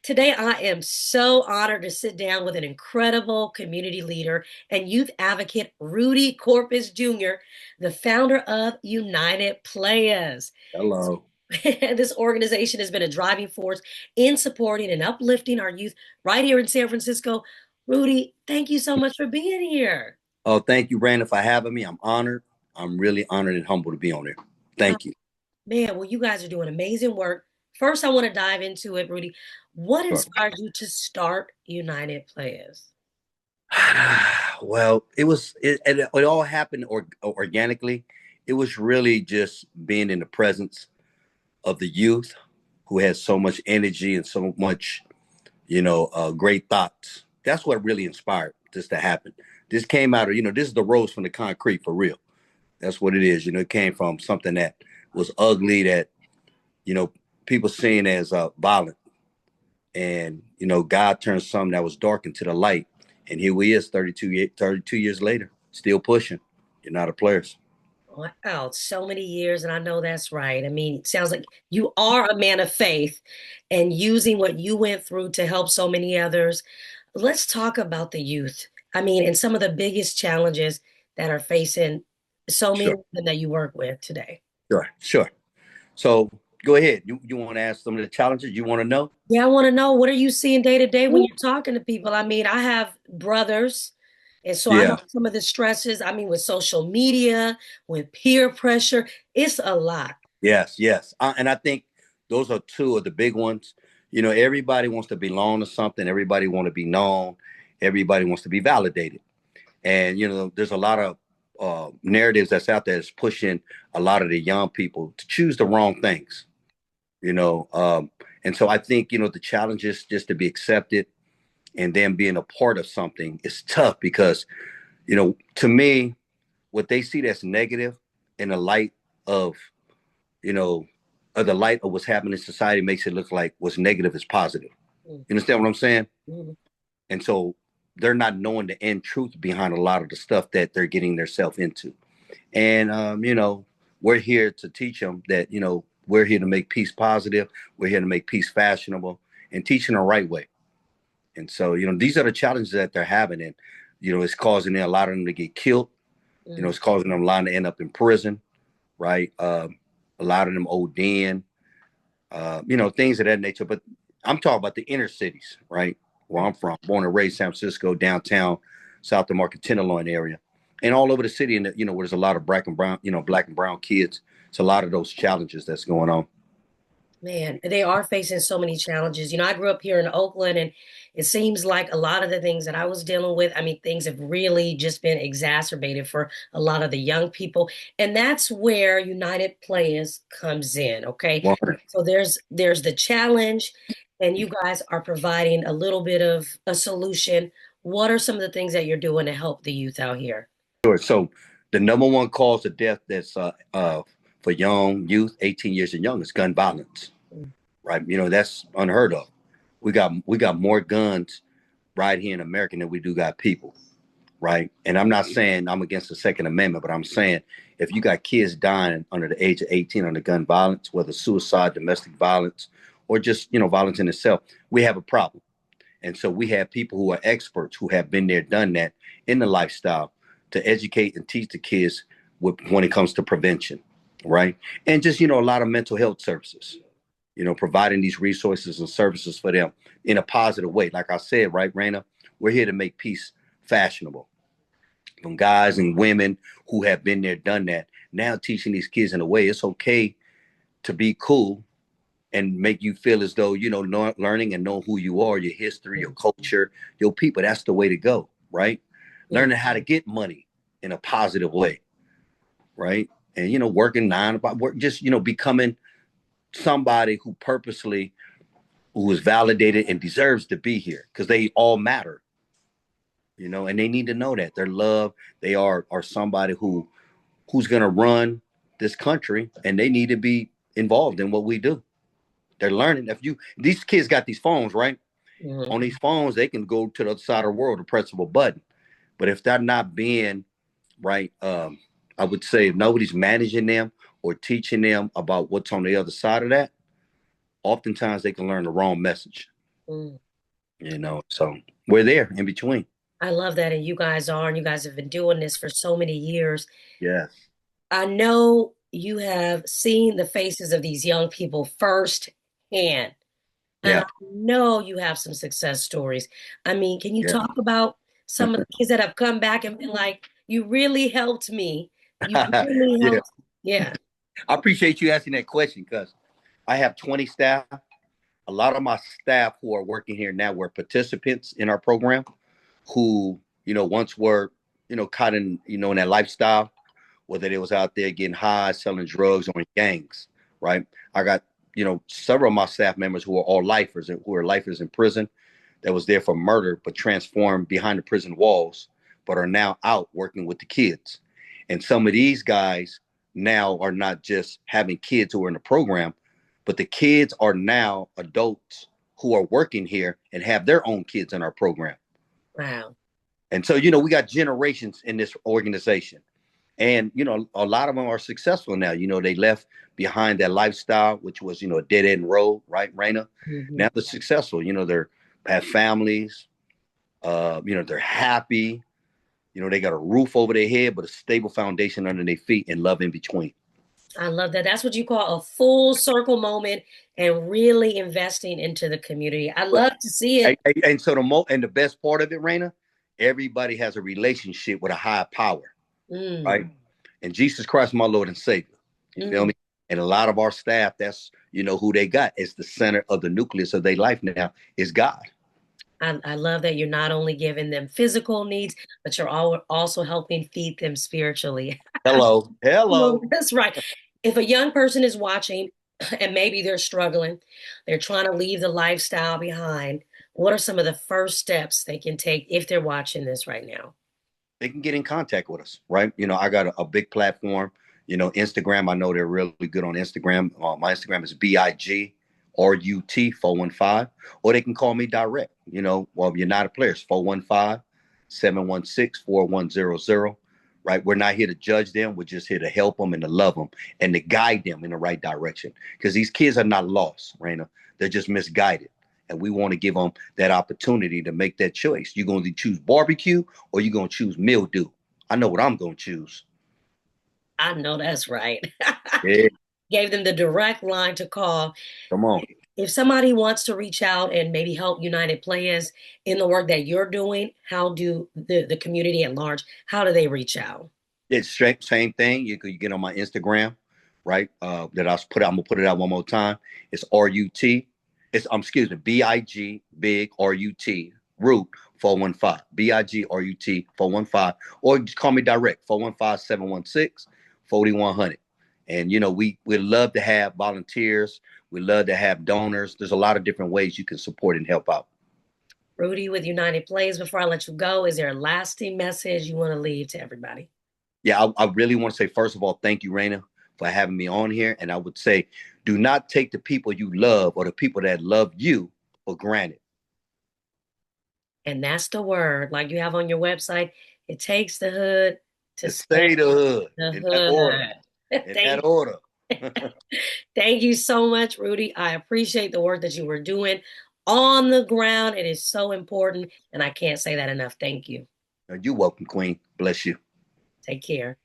Today, I am so honored to sit down with an incredible community leader and youth advocate, Rudy Corpuz Jr., the founder of United Playaz. Hello. This organization has been a driving force in supporting and uplifting our youth right here in San Francisco. Rudy, thank you so much for being here. Oh, thank you, Brandon, for having me. I'm honored. I'm really honored and humbled to be on there. Oh, Thank you. man, well, you guys are doing amazing work. First, I want to dive into it, Rudy. What Sure. inspired you to start United Playaz? Well, it all happened organically. It was really just being in the presence of the youth who had so much energy and so much, great thoughts. That's what really inspired this to happen. This came out of, this is the rose from the concrete for real. That's what it is. It came from something that was ugly that, you know, people seen as violent. And, God turned something that was dark into the light. And here we is 32 years later, still pushing. You're not a players. Wow, so many years, and I know that's right. I mean, it sounds like you are a man of faith and using what you went through to help so many others. Let's talk about the youth. I mean, and some of the biggest challenges that are facing so many Sure, of them that you work with today. sure. So go ahead. You want to ask some of the challenges you want to know? Yeah, I want to know, what are you seeing day to day when you're talking to people? I mean, I have brothers, and so I know Yeah. some of the stresses. I mean, with social media, with peer pressure, it's a lot. Yes. And I think those are two of the big ones. Everybody wants to belong to something. Everybody want to be known. Everybody wants to be validated. And there's a lot of narratives that's out there that's pushing a lot of the young people to choose the wrong things. You know, um, and so I think the challenge is just to be accepted, and then being a part of something is tough because to me, what they see that's negative in the light of you know the light of what's happening in society makes it look like what's negative is positive. Mm, You understand what I'm saying? mm. And so they're not knowing the end truth behind a lot of the stuff that they're getting themselves into. And we're here to teach them that we're here to make peace positive. We're here to make peace fashionable and teaching the right way. And so these are the challenges that they're having, and it's causing a lot of them to get killed. Mm. It's causing them a lot to end up in prison, right? A lot of them ODing, things of that nature. But I'm talking about the inner cities, right? Where I'm from, born and raised San Francisco, downtown, south of Market Tenderloin area, and all over the city. And where there's a lot of black and brown kids. It's a lot of those challenges that's going on. Man, they are facing so many challenges. I grew up here in Oakland, and it seems like a lot of the things that I was dealing with, I mean, things have really just been exacerbated for a lot of the young people. And that's where United Players comes in, okay? Well, So there's the challenge, and you guys are providing a little bit of a solution. What are some of the things that you're doing to help the youth out here? sure. So the number one cause of death that's for young youth, 18 years and young, is gun violence, Mm, right? That's unheard of. We got more guns right here in America than we do got people, right? And I'm not saying I'm against the Second Amendment, but I'm saying if you got kids dying under the age of 18 under gun violence, whether suicide, domestic violence, or just violence in itself, we have a problem. And so we have people who are experts who have been there, done that in the lifestyle to educate and teach the kids when it comes to prevention, right? And just a lot of mental health services, providing these resources and services for them in a positive way. Like I said, right, Raina, we're here to make peace fashionable. From guys and women who have been there, done that, now teaching these kids in a way it's okay to be cool and make you feel as though learning and know who you are, your history, your mm, culture, your people. That's the way to go, right? mm. Learning how to get money in a positive way, right? And working nine about work, just becoming somebody who purposely who is validated and deserves to be here because they all matter, and they need to know that they're loved. They are somebody who's going to run this country, and they need to be involved in what we do. They're learning. If you these kids got these phones, right? Mhm. On these phones, they can go to the other side of the world to press of a button. But if they're not being right, I would say if nobody's managing them or teaching them about what's on the other side of that, oftentimes they can learn the wrong message. Mm. So we're there in between. I love that. And you guys are, and you guys have been doing this for so many years. Yes. I know you have seen the faces of these young people firsthand, and I Yeah. know you have some success stories. I mean, can you Yeah. talk about some of the kids that have come back and been like, you really helped me. You really Yeah. helped. Yeah. I appreciate you asking that question because I have 20 staff. A lot of my staff who are working here now were participants in our program who, once were, caught in, in that lifestyle, whether they was out there getting high, selling drugs, or in gangs, right? I got, several of my staff members who are all lifers and who are lifers in prison that was there for murder, but transformed behind the prison walls, but are now out working with the kids. And some of these guys now are not just having kids who are in the program, but the kids are now adults who are working here and have their own kids in our program. Wow. And so, we got generations in this organization. And, a lot of them are successful now. They left behind that lifestyle, which was, a dead end road, right, Raina? Hmm. Now they're successful. They're have families, they're happy, they got a roof over their head, but a stable foundation under their feet and love in between. I love that. That's what you call a full circle moment and really investing into the community. I But love to see it. and so the best part of it, Raina, everybody has a relationship with a higher power, Mm, right? And Jesus Christ, my Lord and Savior. You feel mm. me? And a lot of our staff, that's who they got. It's the center of the nucleus of their life now is God. I love that you're not only giving them physical needs, but you're also helping feed them spiritually. Hello. No, Hello. that's right. If a young person is watching and maybe they're struggling, they're trying to leave the lifestyle behind, what are some of the first steps they can take if they're watching this right now? They can get in contact with us, right? I got a big platform. Instagram, I know they're really good on Instagram. My Instagram is BIGRUT415, or they can call me direct. United Playaz 415-716-4100. Right? We're not here to judge them. We're just here to help them and to love them and to guide them in the right direction. Because these kids are not lost, Raina. They're just misguided. And we want to give them that opportunity to make that choice. You're going to choose barbecue or you're going to choose mildew. I know what I'm going to choose. I know that's right. Yeah, Gave them the direct line to call. come on. If somebody wants to reach out and maybe help United Playaz in the work that you're doing, how do the community at large, how do they reach out? It's same thing. You get on my Instagram, right? That I put out. I'm gonna put it out one more time. It's RUT. It's excuse me, BIG big RUT root 415. BIGRUT 415. Or just call me direct 415-716-4100. And we love to have volunteers. We love to have donors. There's a lot of different ways you can support and help out. Rudy with United Playaz, before I let you go, is there a lasting message you want to leave to everybody? Yeah, I really want to say, first of all, thank you, Raina, for having me on here. And I would say, do not take the people you love or the people that love you for granted. And that's the word, like you have on your website. It takes the hood to To stay stay the hood the in that order. hood. In that Thank, order. thank you so much, Rudy. I appreciate the work that you were doing on the ground. It is so important, and I can't say that enough. Thank you. You're welcome, Queen. Bless you. Take care.